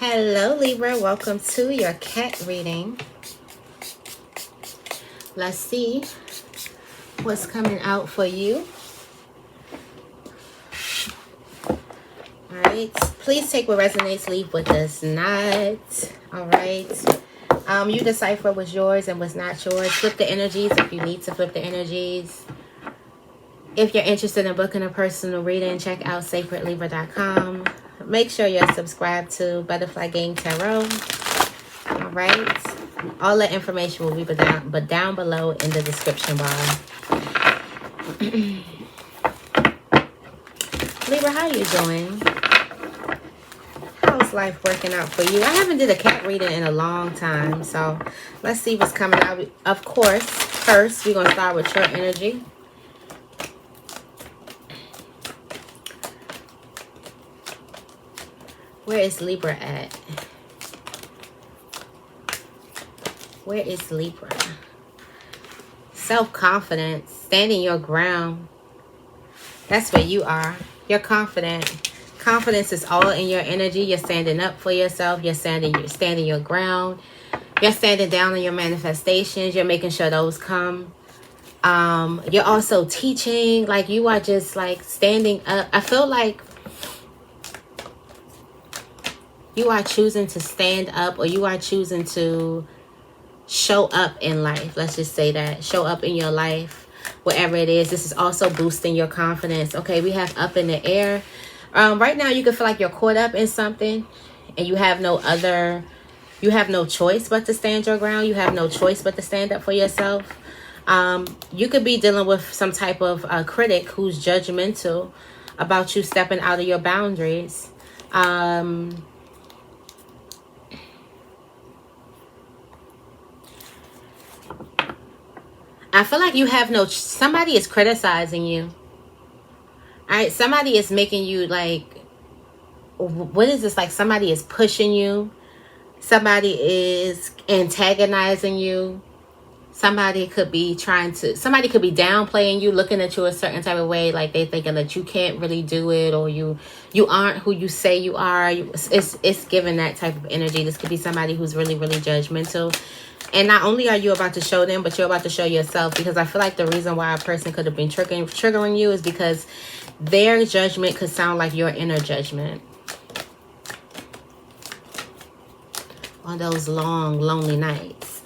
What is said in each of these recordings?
Hello Libra, welcome to your cat reading. Let's see what's coming out for you. Alright, please take what resonates, leave what does not. Alright, you decipher what's yours and what's not yours. Flip the energies if you need to flip the energies. If you're interested in booking a personal reading, check out sacredlibra.com. Make sure you're subscribed to Butterfly Game Tarot. All right. All the information will be down below in the description bar. Libra, how you doing? How's life working out for you? I haven't did a cat reading in a long time, so let's see what's coming out. Of course, first we're going to start with your energy. Where is Libra at? Where is Libra? Self-confidence, standing your ground. That's where you are. You're confident. Confidence is all in your energy. You're standing up for yourself. You're standing your ground. You're standing down on your manifestations. You're making sure those come. You're also teaching. Like, you are just like standing up. I feel like you are choosing to stand up, or you are choosing to show up in life. Let's just say that. Show up in your life, wherever it is. This is also boosting your confidence. Okay, we have up in the air. Right now, you can feel like you're caught up in something, and you have no choice but to stand your ground. You have no choice but to stand up for yourself. You could be dealing with some type of critic who's judgmental about you stepping out of your boundaries. I feel like you have somebody is criticizing you. All right, somebody is making you like, what is this? Like, somebody is pushing you. Somebody is antagonizing you. Somebody could be downplaying you, looking at you a certain type of way, like they thinking that you can't really do it, or you aren't who you say you are. It's giving that type of energy. This could be somebody who's really, really judgmental. And not only are you about to show them, but you're about to show yourself, because I feel like the reason why a person could have been triggering you is because their judgment could sound like your inner judgment. On those long, lonely nights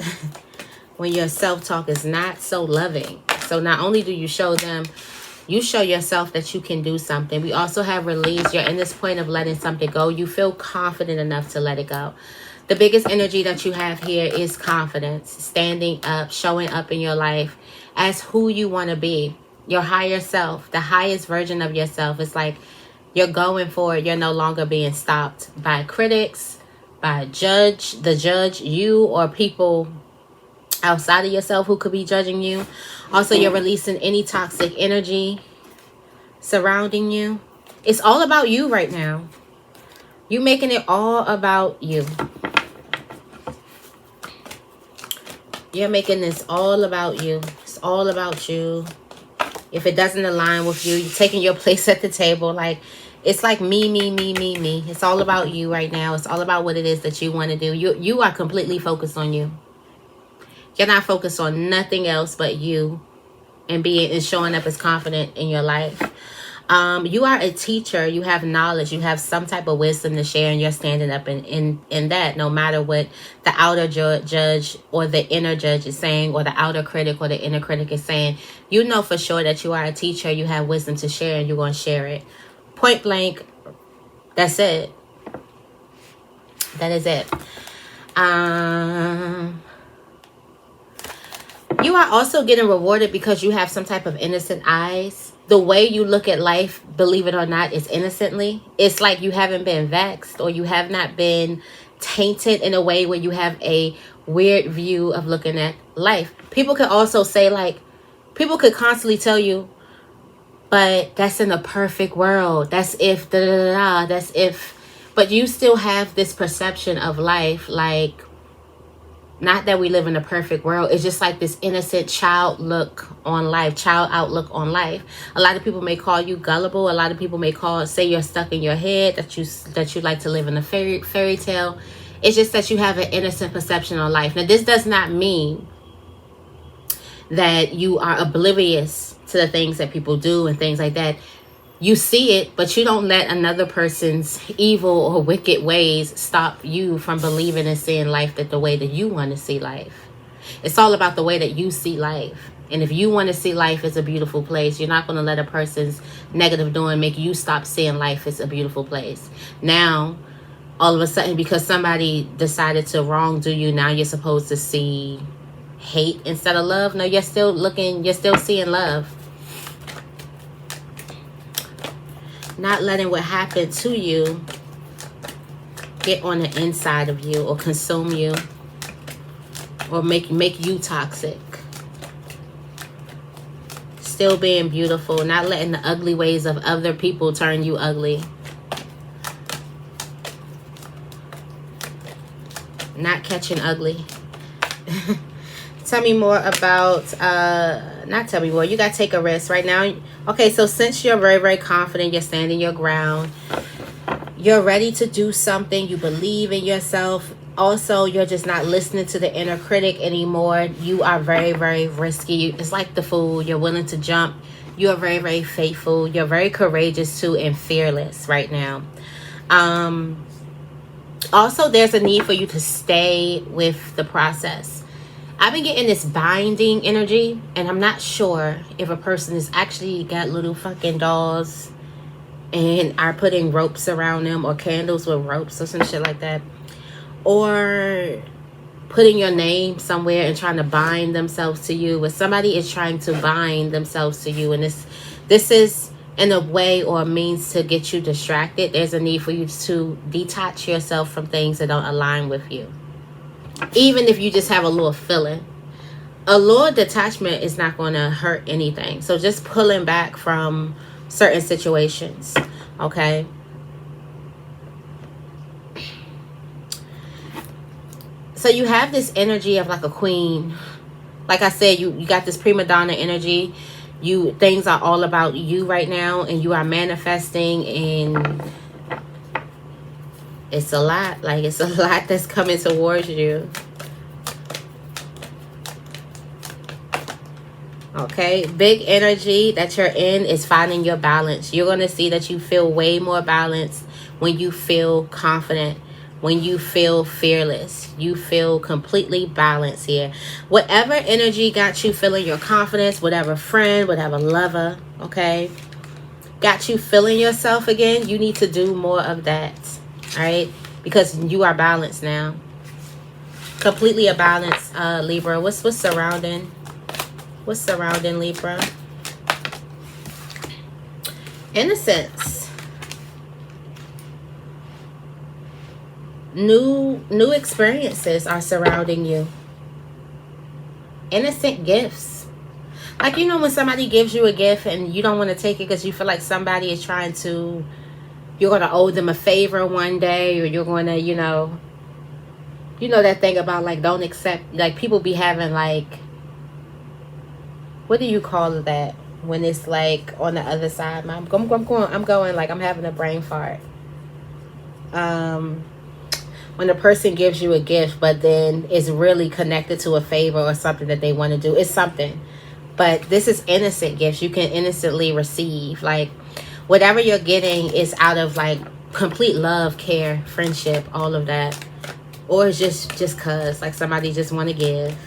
when your self-talk is not so loving. So not only do you show them, you show yourself that you can do something. We also have release. You're in this point of letting something go. You feel confident enough to let it go. The biggest energy that you have here is confidence, standing up, showing up in your life as who you want to be, your higher self, the highest version of yourself. It's like you're going for it. You're no longer being stopped by critics, by the judge, you, or people outside of yourself who could be judging you. Also, you're releasing any toxic energy surrounding you. It's all about you right now. You're making it all about you. You're making this all about you. It's all about you. If it doesn't align with you, you're taking your place at the table. Like, it's like me. It's all about you right now. It's all about what it is that you want to do. You are completely focused on you. You're not focused on nothing else but you and showing up as confident in your life. You are a teacher. You have knowledge. You have some type of wisdom to share, and you're standing up in that, no matter what the outer judge or the inner judge is saying, or the outer critic or the inner critic is saying. You know for sure that you are a teacher. You have wisdom to share, and you're going to share it. Point blank. That's it. That is it. You are also getting rewarded because you have some type of innocent eyes. The way you look at life, believe it or not, is innocently. It's like you haven't been vexed, or you have not been tainted in a way where you have a weird view of looking at life. People could also say, like, people could constantly tell you, but that's in a perfect world. That's if, that's if. But you still have this perception of life, like, Not that we live in a perfect world. It's just like this innocent child outlook on life. A lot of people may call you gullible. A lot of people may say you're stuck in your head, that you like to live in a fairy tale. It's just that you have an innocent perception on life. Now, this does not mean that you are oblivious to the things that people do and things like that. You see it, but you don't let another person's evil or wicked ways stop you from believing and seeing life the way that you want to see life. It's all about the way that you see life. And if you want to see life as a beautiful place, you're not going to let a person's negative doing make you stop seeing life as a beautiful place. Now, all of a sudden, because somebody decided to wrongdo you, now you're supposed to see hate instead of love. No, you're still seeing love. Not letting what happened to you get on the inside of you or consume you or make you toxic. Still being beautiful, not letting the ugly ways of other people turn you ugly. Not catching ugly. Tell me more about, not tell me more, you got to take a risk right now. Okay, so since you're very, very confident, you're standing your ground, you're ready to do something, you believe in yourself. Also, you're just not listening to the inner critic anymore. You are very, very risky. It's like the fool. You're willing to jump. You are very, very faithful. You're very courageous too and fearless right now. Also, there's a need for you to stay with the process. I've been getting this binding energy, and I'm not sure if a person has actually got little fucking dolls and are putting ropes around them or candles with ropes or some shit like that. Or putting your name somewhere and trying to bind themselves to you. But somebody is trying to bind themselves to you. And this is in a way or a means to get you distracted. There's a need for you to detach yourself from things that don't align with you. Even if you just have a little feeling. A little detachment is not going to hurt anything. So just pulling back from certain situations. Okay? So you have this energy of like a queen. Like I said, you got this prima donna energy. Things are all about you right now. And you are manifesting, and it's a lot. Like, it's a lot that's coming towards you. Okay, big energy that you're in is finding your balance. You're going to see that you feel way more balanced when you feel confident, when you feel fearless. You feel completely balanced here. Whatever energy got you feeling your confidence, whatever friend, whatever lover, okay, got you feeling yourself again, you need to do more of that. All right, because you are balanced now. Completely a balance, Libra. What's surrounding? What's surrounding Libra? Innocence. New experiences are surrounding you. Innocent gifts. Like, you know, when somebody gives you a gift and you don't want to take it because you feel like somebody is trying to, you're going to owe them a favor one day, or you're going to, you know that thing about like, don't accept, like people be having like, what do you call that when it's like on the other side? I'm going like I'm having a brain fart. When a person gives you a gift, but then it's really connected to a favor or something that they want to do. It's something. But this is innocent gifts. You can innocently receive. Like, whatever you're getting is out of like complete love, care, friendship, all of that. Or it's just cause like somebody just want to give.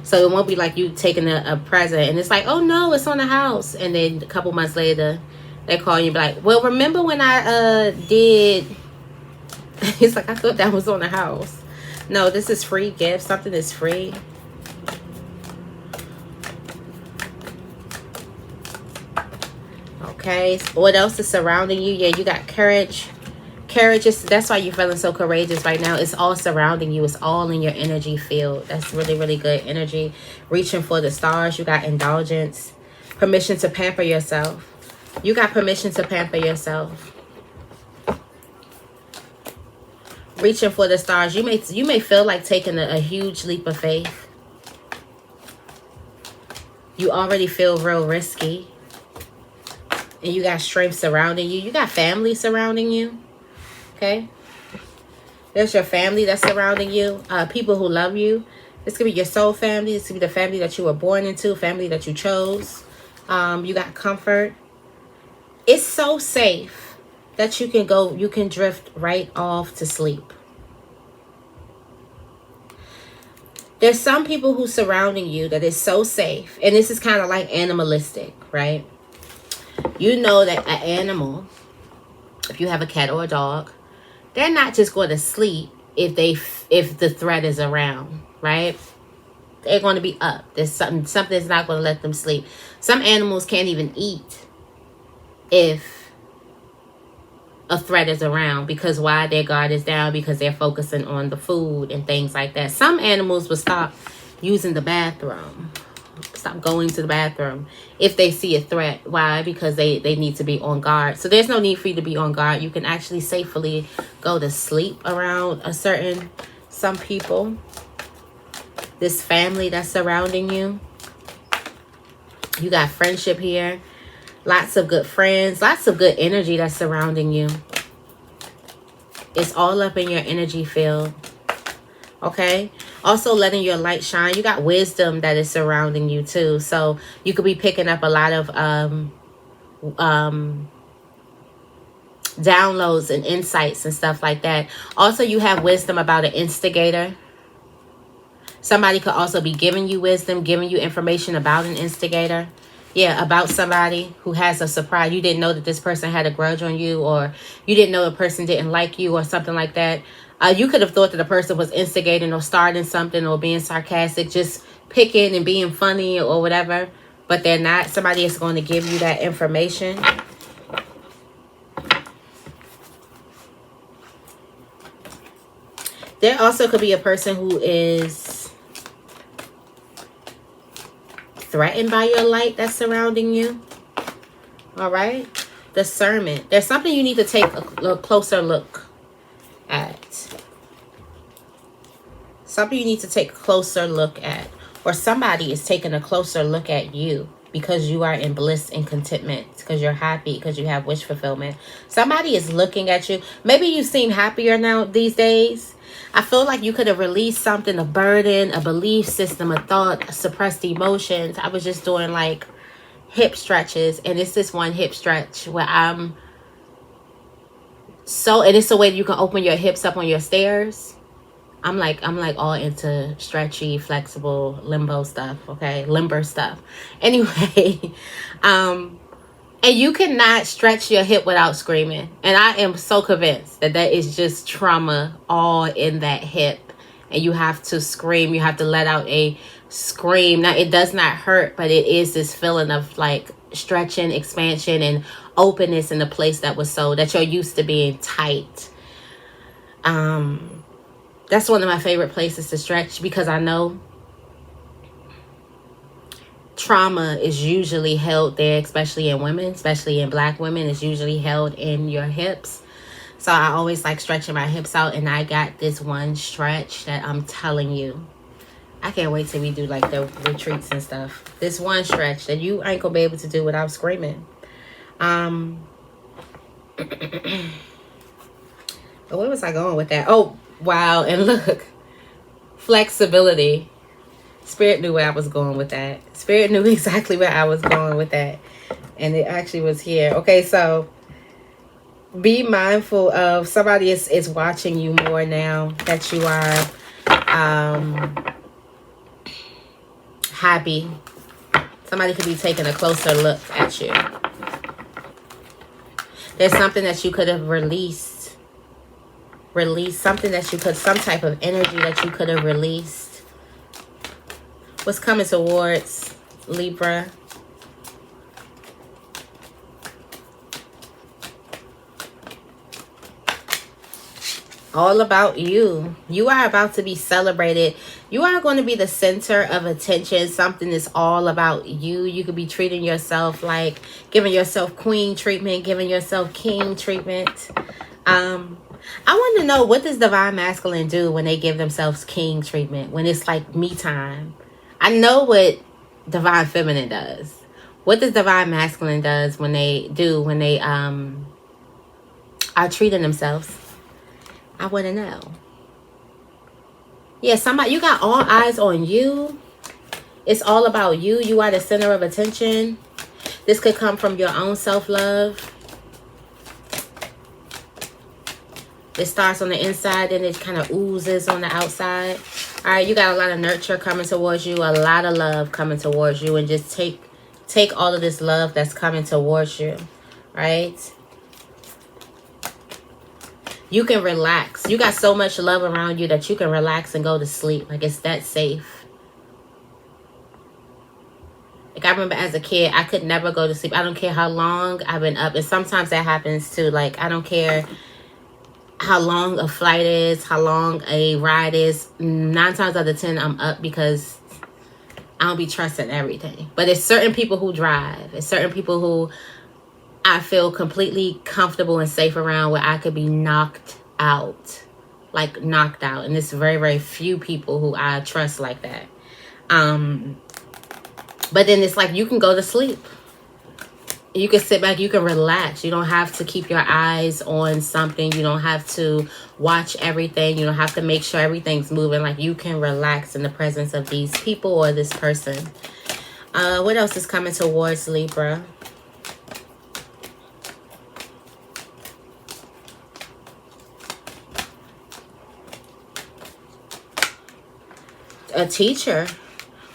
So it won't be like you taking a present and it's like, oh no, it's on the house. And then a couple months later, they call you and be like, well, remember when I did... It's like, I thought that was on the house. No, this is free gift. Something is free. Okay, what else is surrounding you? Yeah, you got courage. Courage is, that's why you're feeling so courageous right now. It's all surrounding you. It's all in your energy field. That's really, really good energy. Reaching for the stars. You got indulgence. Permission to pamper yourself. You got permission to pamper yourself. reaching for the stars. You may feel like taking a huge leap of faith. You already feel real risky. And you got strength surrounding you. You got family surrounding you. Okay? There's your family that's surrounding you. People who love you. This could be your soul family. This could be the family that you were born into. Family that you chose. You got comfort. It's so safe that you can drift right off to sleep. There's some people who surrounding you that is so safe. And this is kind of like animalistic, right? You know that an animal, if you have a cat or a dog, they're not just going to sleep if the threat is around, right? They're going to be up. There's something's not going to let them sleep. Some animals can't even eat if a threat is around, because why? Their guard is down, because they're focusing on the food and things like that. Some animals will stop using the bathroom, stop going to the bathroom if they see a threat. Why? Because they need to be on guard. So there's no need for you to be on guard. You can actually safely go to sleep around some people. This family that's surrounding you. You got friendship here. Lots of good friends. Lots of good energy that's surrounding you. It's all up in your energy field. Okay? Also letting your light shine. You got wisdom that is surrounding you too. So you could be picking up a lot of downloads and insights and stuff like that. Also, you have wisdom about an instigator. Somebody could also be giving you wisdom, giving you information about an instigator. Yeah, about somebody who has a surprise. You didn't know that this person had a grudge on you, or you didn't know the person didn't like you or something like that. You could have thought that the person was instigating or starting something or being sarcastic, just picking and being funny or whatever. But they're not. Somebody is going to give you that information. There also could be a person who is threatened by your light that's surrounding you. All right. Discernment. There's something you need to take a closer look at. Something you need to take a closer look at. Or somebody is taking a closer look at you because you are in bliss and contentment. Because you're happy. Because you have wish fulfillment. Somebody is looking at you. Maybe you seem happier now these days. I feel like you could have released something, a burden, a belief system, a thought, suppressed emotions. I was just doing like hip stretches, and it's this one hip stretch where and it's a way that you can open your hips up on your stairs. I'm like all into stretchy, flexible, limbo stuff, okay? Limber stuff. Anyway, and you cannot stretch your hip without screaming. And I am so convinced that is just trauma all in that hip. And you have to scream. You have to let out a scream. Now, it does not hurt, but it is this feeling of like stretching, expansion, and openness in a place that you're used to being tight. That's one of my favorite places to stretch, because I know trauma is usually held there, especially in women, especially in Black women. It's usually held in your hips. So I always like stretching my hips out, and I got this one stretch that I'm telling you, I can't wait till we do like the retreats and stuff. This one stretch that you ain't gonna be able to do without screaming. But where was I going with that? Oh, wow. And look, flexibility. Spirit knew where I was going with that. Spirit knew exactly where I was going with that. And it actually was here. Okay, so be mindful of somebody is watching you more now that you are happy. Somebody could be taking a closer look at you. There's something that you could have released. Something that you could, some type of energy that you could have released. What's coming towards Libra? All about you. You are about to be celebrated. You are going to be the center of attention. Something is all about you. You could be treating yourself like, giving yourself queen treatment, giving yourself king treatment. I want to know, what does divine masculine do when they give themselves king treatment, when it's like me time? I know what divine feminine does. What does divine masculine does when they are treating themselves? I want to know. Yeah, somebody, you got all eyes on you. It's all about you. You are the center of attention. This could come from your own self-love. It starts on the inside and it kind of oozes on the outside. All right, you got a lot of nurture coming towards you, a lot of love coming towards you, and just take all of this love that's coming towards you, right? You can relax. You got so much love around you that you can relax and go to sleep. Like, it's that safe. Like, I remember as a kid, I could never go to sleep. I don't care how long I've been up. And sometimes that happens too. Like, I don't care how long a flight is, how long a ride is. 9 times out of 10, I'm up because I don't be trusting everything. But it's certain people who drive. It's certain people who I feel completely comfortable and safe around, where I could be knocked out. Like, knocked out. And it's very, very few people who I trust like that. But then it's like, you can go to sleep. You can sit back, you can relax. You don't have to keep your eyes on something. You don't have to watch everything. You don't have to make sure everything's moving. Like, you can relax in the presence of these people or this person. What else is coming towards Libra? A teacher.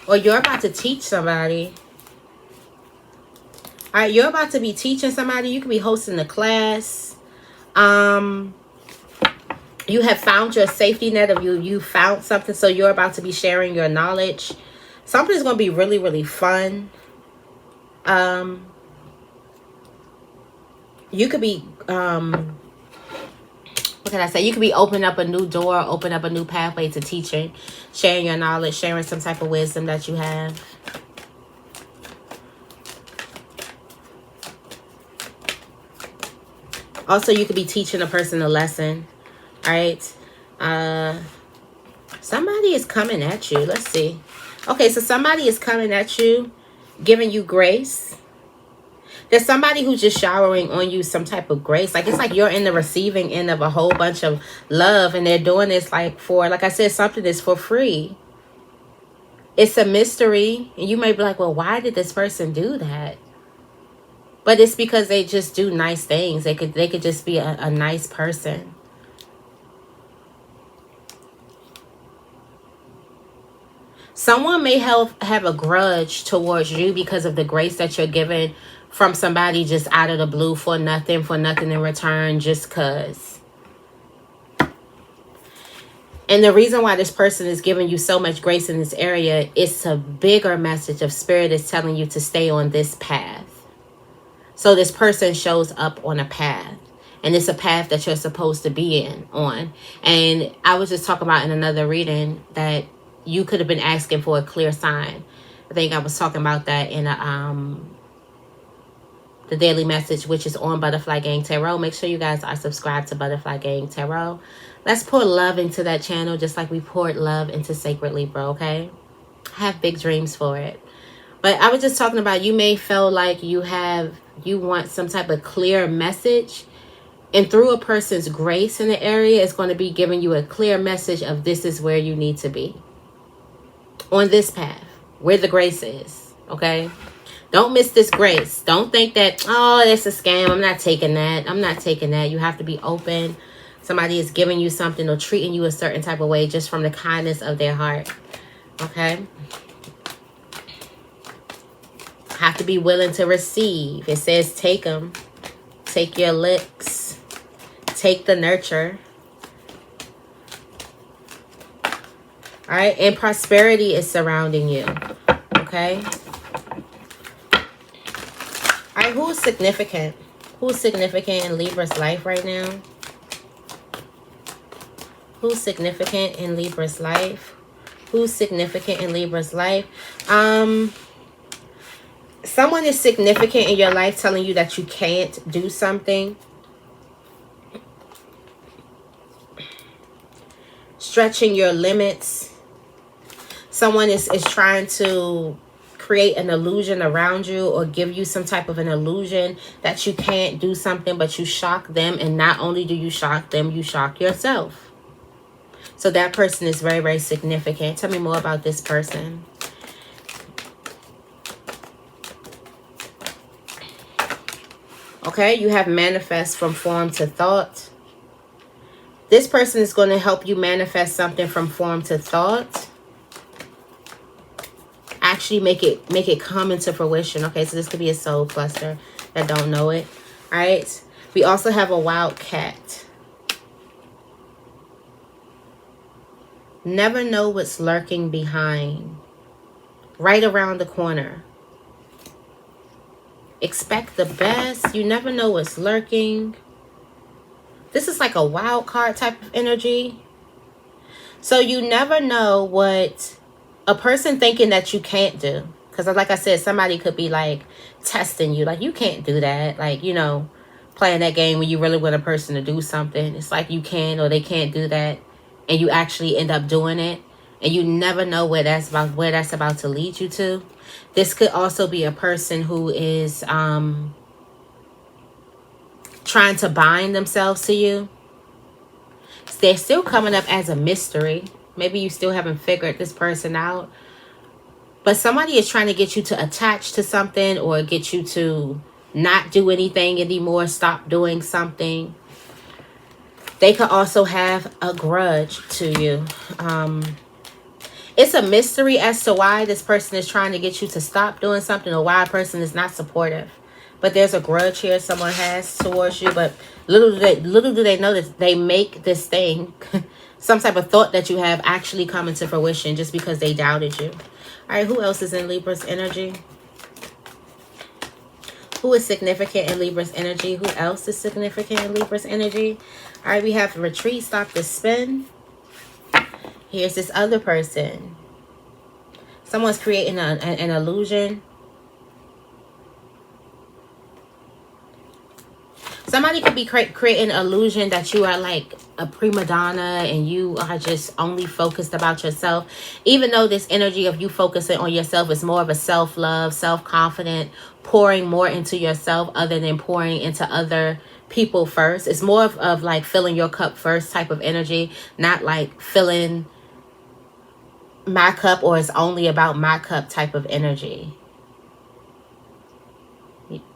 Or you're about to teach somebody. All right, you're about to be teaching somebody. You could be hosting a class. You have found your safety net of you found something, so you're about to be sharing your knowledge. Something's going to be really, really fun. You could be, what can I say? You could be opening up a new door, open up a new pathway to teaching, sharing your knowledge, sharing some type of wisdom that you have. Also, you could be teaching a person a lesson, right? Somebody is coming at you. Let's see. Okay, so somebody is coming at you, giving you grace. There's somebody who's just showering on you some type of grace. Like, it's like you're in the receiving end of a whole bunch of love, and they're doing this like for, like I said, something that's for free. It's a mystery, and you may be like, well, why did this person do that? But it's because they just do nice things. They could just be a nice person. Someone may have a grudge towards you because of the grace that you're given from somebody just out of the blue for nothing in return, just cause. And the reason why this person is giving you so much grace in this area, it's a bigger message of spirit is telling you to stay on this path. So this person shows up on a path, and it's a path that you're supposed to be on. And I was just talking about in another reading that you could have been asking for a clear sign. I think I was talking about that in the daily message, which is on Butterfly Gang Tarot. Make sure you guys are subscribed to Butterfly Gang Tarot. Let's pour love into that channel just like we poured love into Sacred Libra, okay? Have big dreams for it. But I was just talking about, you may feel like you want some type of clear message, and through a person's grace in the area, it's going to be giving you a clear message of this is where you need to be. On this path, where the grace is, okay? Don't miss this grace. Don't think that, oh, that's a scam. I'm not taking that. I'm not taking that. You have to be open. Somebody is giving you something or treating you a certain type of way just from the kindness of their heart, okay? Have to be willing to receive. It says take them. Take your licks. Take the nurture. All right. And prosperity is surrounding you. Okay. All right. Who's significant? Who's significant in Libra's life right now? Who's significant in Libra's life? Who's significant in Libra's life? Someone is significant in your life telling you that you can't do something. stretching your limits. Someone is trying to create an illusion around you or give you some type of an illusion that you can't do something, but you shock them. And not only do you shock them, you shock yourself. So that person is very, very significant. Tell me more about this person. Okay, you have manifest from form to thought. This person is going to help you manifest something from form to thought. Actually make it come into fruition. Okay, so this could be a soul cluster that don't know it. All right. We also have a wild cat. Never know what's lurking behind. Right around the corner. Expect the best. You never know what's lurking. This is like a wild card type of energy. So you never know what a person thinking that you can't do. Because like I said, somebody could be like testing you. Like, you can't do that. Like, you know, playing that game when you really want a person to do something. It's like you can or they can't do that. And you actually end up doing it. And you never know where that's about to lead you to. This could also be a person who is trying to bind themselves to you. They're still coming up as a mystery. Maybe you still haven't figured this person out. But somebody is trying to get you to attach to something or get you to not do anything anymore, stop doing something. They could also have a grudge to you. It's a mystery as to why this person is trying to get you to stop doing something or why a person is not supportive. But there's a grudge here someone has towards you. But little do they know that they make this thing, some type of thought that you have, actually come into fruition just because they doubted you. All right, who else is in Libra's energy? Who is significant in Libra's energy? Who else is significant in Libra's energy? All right, we have retreat, stop the spin. Here's this other person. Someone's creating an illusion. Somebody could be creating an illusion that you are like a prima donna and you are just only focused about yourself. Even though this energy of you focusing on yourself is more of a self-love, self-confident, pouring more into yourself other than pouring into other people first. It's more of like filling your cup first type of energy, not like filling my cup or it's only about my cup type of energy.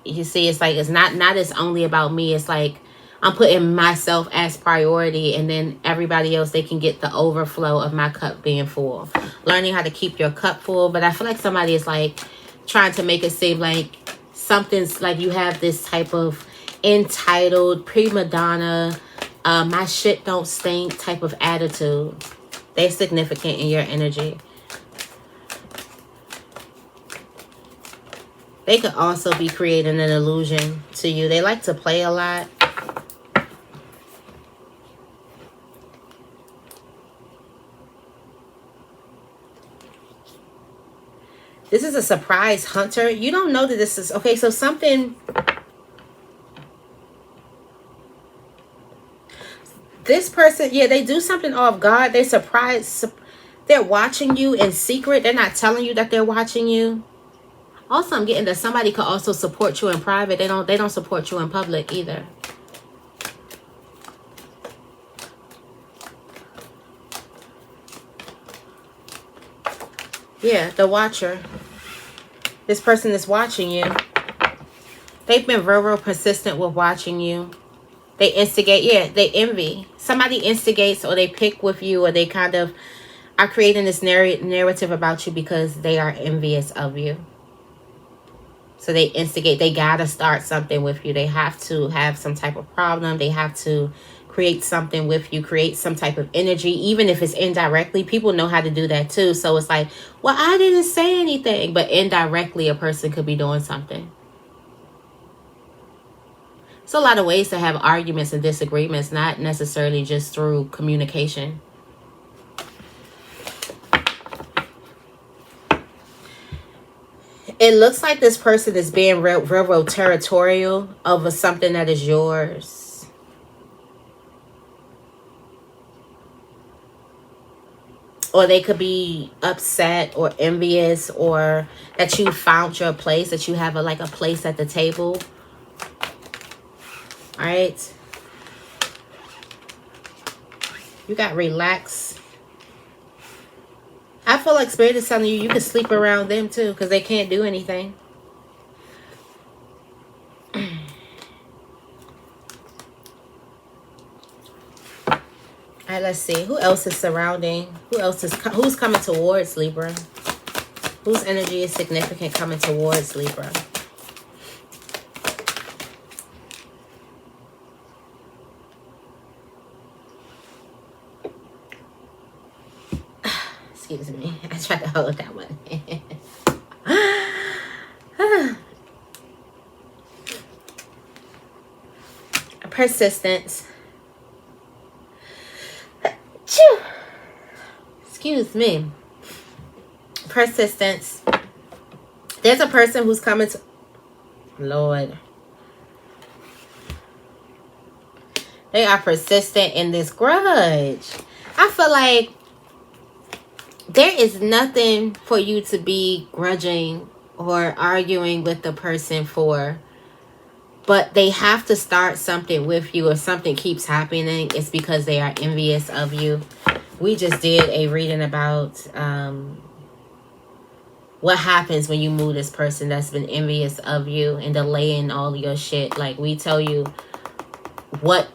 You see, it's like it's not it's only about me. It's like I'm putting myself as priority, and then everybody else, they can get the overflow of my cup being full. Learning how to keep your cup full. But I feel like somebody is like trying to make it seem like something's like you have this type of entitled prima donna, my shit don't stink type of attitude. They're significant in your energy. They could also be creating an illusion to you. They like to play a lot. This is a surprise hunter. You don't know that this is... Okay, so something... This person, yeah, they do something off guard. They're surprised. They're watching you in secret. They're not telling you that they're watching you. Also, I'm getting that somebody could also support you in private. They don't support you in public either. Yeah, the watcher. This person is watching you. They've been very, very persistent with watching you. They instigate. Yeah, they envy. Somebody instigates or they pick with you or they kind of are creating this narrative about you because they are envious of you. So they instigate. They got to start something with you. They have to have some type of problem. They have to create something with you. Create some type of energy. Even if it's indirectly. People know how to do that too. So it's like, well, I didn't say anything. But indirectly, a person could be doing something. It's a lot of ways to have arguments and disagreements. Not necessarily just through communication. It looks like this person is being real territorial over something that is yours. Or they could be upset or envious, or that you found your place, that you have like a place at the table. All right. You got relax. I feel like Spirit is telling you you can sleep around them too, because they can't do anything. All right, let's see. Who else is surrounding? Who's coming towards Libra? Whose energy is significant coming towards Libra? Excuse me. I tried to hold that one. Persistence. Excuse me. Persistence. There's a person who's coming to... Lord. They are persistent in this grudge. I feel like there is nothing for you to be grudging or arguing with the person for. But they have to start something with you, or something keeps happening. It's because they are envious of you. We just did a reading about what happens when you move this person that's been envious of you and delaying all your shit. Like, we tell you what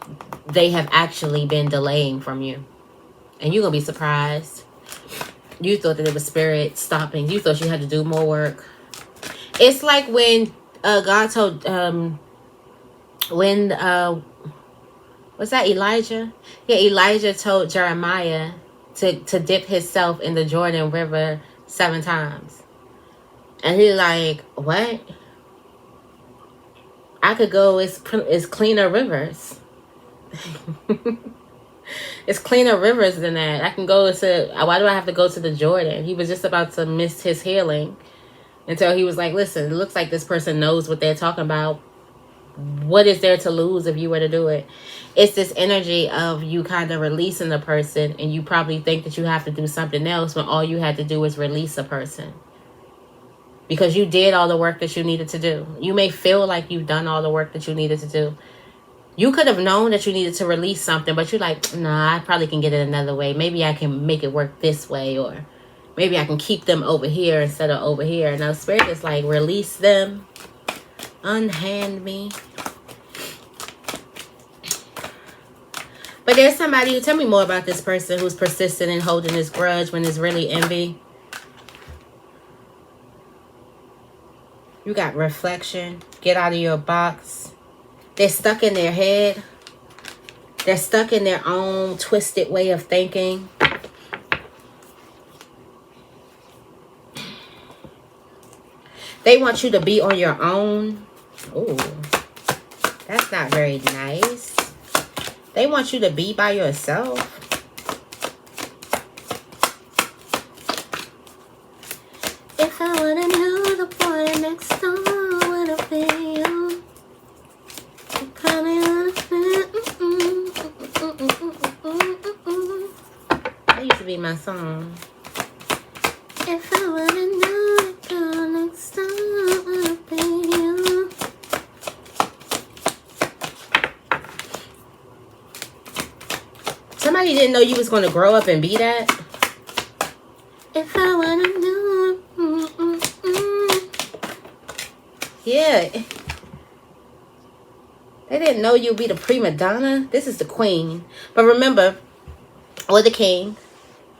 they have actually been delaying from you. And you're going to be surprised. You thought that it was Spirit stopping. You thought you had to do more work. It's like when God told... was that Elijah? Yeah, Elijah told Jeremiah to dip himself in the Jordan River 7 times. And he's like, what? I could go, it's cleaner rivers. It's cleaner rivers than that. I can go to, why do I have to go to the Jordan? He was just about to miss his healing until he was like, listen, it looks like this person knows what they're talking about. What is there to lose if you were to do it? It's this energy of you kind of releasing the person, and you probably think that you have to do something else when all you had to do is release a person. Because you did all the work that you needed to do. You may feel like you've done all the work that you needed to do. You could have known that you needed to release something, but you're like, nah, I probably can get it another way. Maybe I can make it work this way, or maybe I can keep them over here instead of over here. Now, Spirit is like, release them. Unhand me. But there's somebody who... Tell me more about this person who's persistent in holding this grudge when there's really envy. You got reflection. Get out of your box. They're stuck in their head. They're stuck in their own twisted way of thinking. They want you to be on your own. Ooh, that's not very nice. They want you to be by yourself. If I would have knew the boy next door would have been you, that used to be my song. If I would have known the girl next door would have been you. Somebody didn't know you was going to grow up and be that. If I would have known. Yeah. They didn't know you'd be the prima donna. This is the queen. But remember, or the king.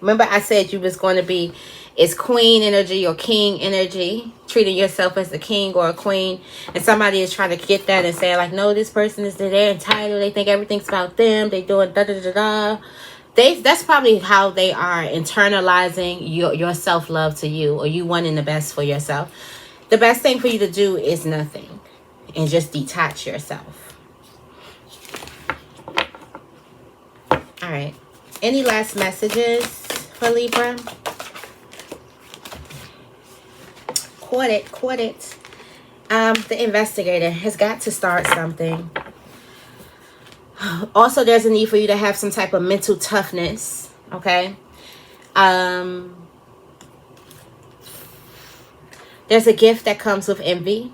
Remember I said you was going to be... It's queen energy or king energy, treating yourself as a king or a queen. And somebody is trying to get that and say, like, no, this person is, they're entitled. They think everything's about them. They doing da-da-da-da. That's probably how they are internalizing your self-love to you, or you wanting the best for yourself. The best thing for you to do is nothing and just detach yourself. All right. Any last messages for Libra? Caught it. The investigator has got to start something. Also, there's a need for you to have some type of mental toughness, okay? There's a gift that comes with envy.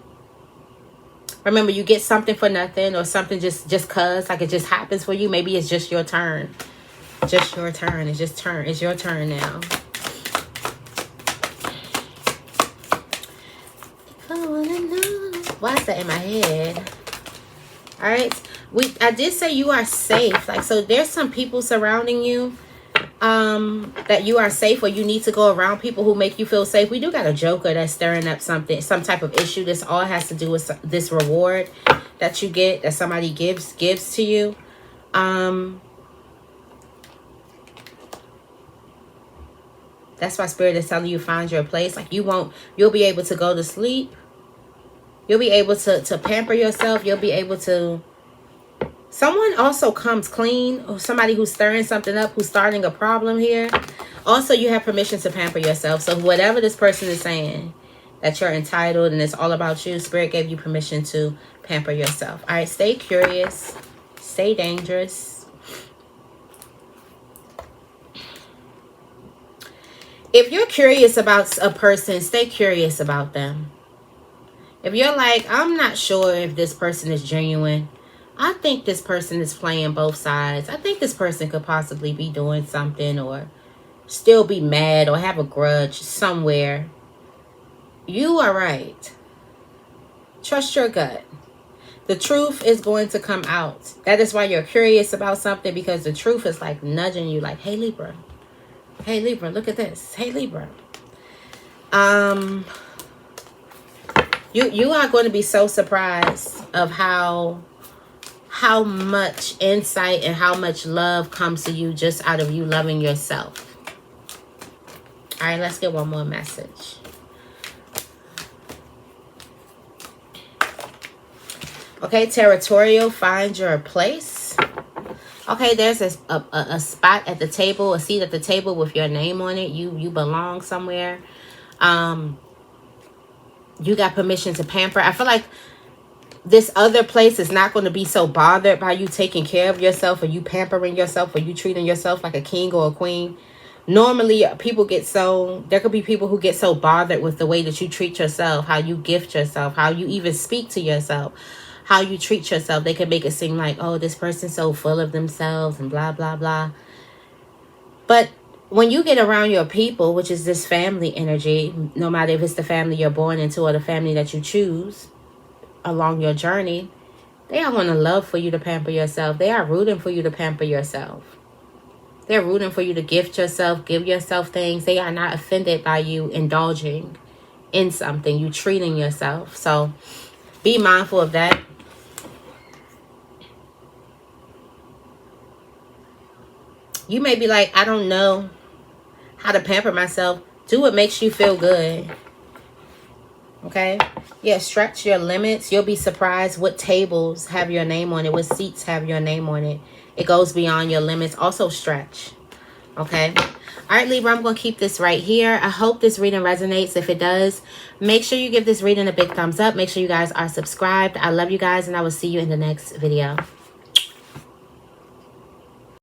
Remember, you get something for nothing, or something just cause, like it just happens for you. Maybe it's just your turn. Just your turn. It's your turn now. Why is that in my head? All right. I did say you are safe. Like, so there's some people surrounding you that you are safe, or you need to go around people who make you feel safe. We do got a joker that's stirring up something, some type of issue. This all has to do with this reward that you get, that somebody gives to you. That's why Spirit is telling you, find your place. Like, you'll be able to go to sleep. You'll be able to pamper yourself. You'll be able to... Someone also comes clean, or somebody who's stirring something up, who's starting a problem here. Also, you have permission to pamper yourself. So whatever this person is saying, that you're entitled and it's all about you, Spirit gave you permission to pamper yourself. All right, stay curious. Stay dangerous. If you're curious about a person, stay curious about them. If you're like, I'm not sure if this person is genuine. I think this person is playing both sides. I think this person could possibly be doing something, or still be mad, or have a grudge somewhere. You are right. Trust your gut. The truth is going to come out. That is why you're curious about something, because the truth is like nudging you, like, hey Libra. Hey Libra, look at this. Hey Libra. You are going to be so surprised of how much insight and how much love comes to you just out of you loving yourself. All right, let's get one more message. Okay, territorial, find your place. Okay, there's a spot at the table, a seat at the table with your name on it. You belong somewhere. You got permission to pamper. I feel like this other place is not going to be so bothered by you taking care of yourself, or you pampering yourself, or you treating yourself like a king or a queen. Normally, people get so... There could be people who get so bothered with the way that you treat yourself, how you gift yourself, how you even speak to yourself, how you treat yourself. They can make it seem like, oh, this person's so full of themselves and blah, blah, blah. But when you get around your people, which is this family energy, no matter if it's the family you're born into or the family that you choose along your journey, they are going to love for you to pamper yourself. They are rooting for you to pamper yourself. They're rooting for you to gift yourself, give yourself things. They are not offended by you indulging in something, you treating yourself. So be mindful of that. You may be like, I don't know how to pamper myself. Do what makes you feel good. Okay? Yeah, stretch your limits. You'll be surprised what tables have your name on it, what seats have your name on it. It goes beyond your limits. Also stretch. Okay? All right, Libra, I'm going to keep this right here. I hope this reading resonates. If it does, make sure you give this reading a big thumbs up. Make sure you guys are subscribed. I love you guys, and I will see you in the next video.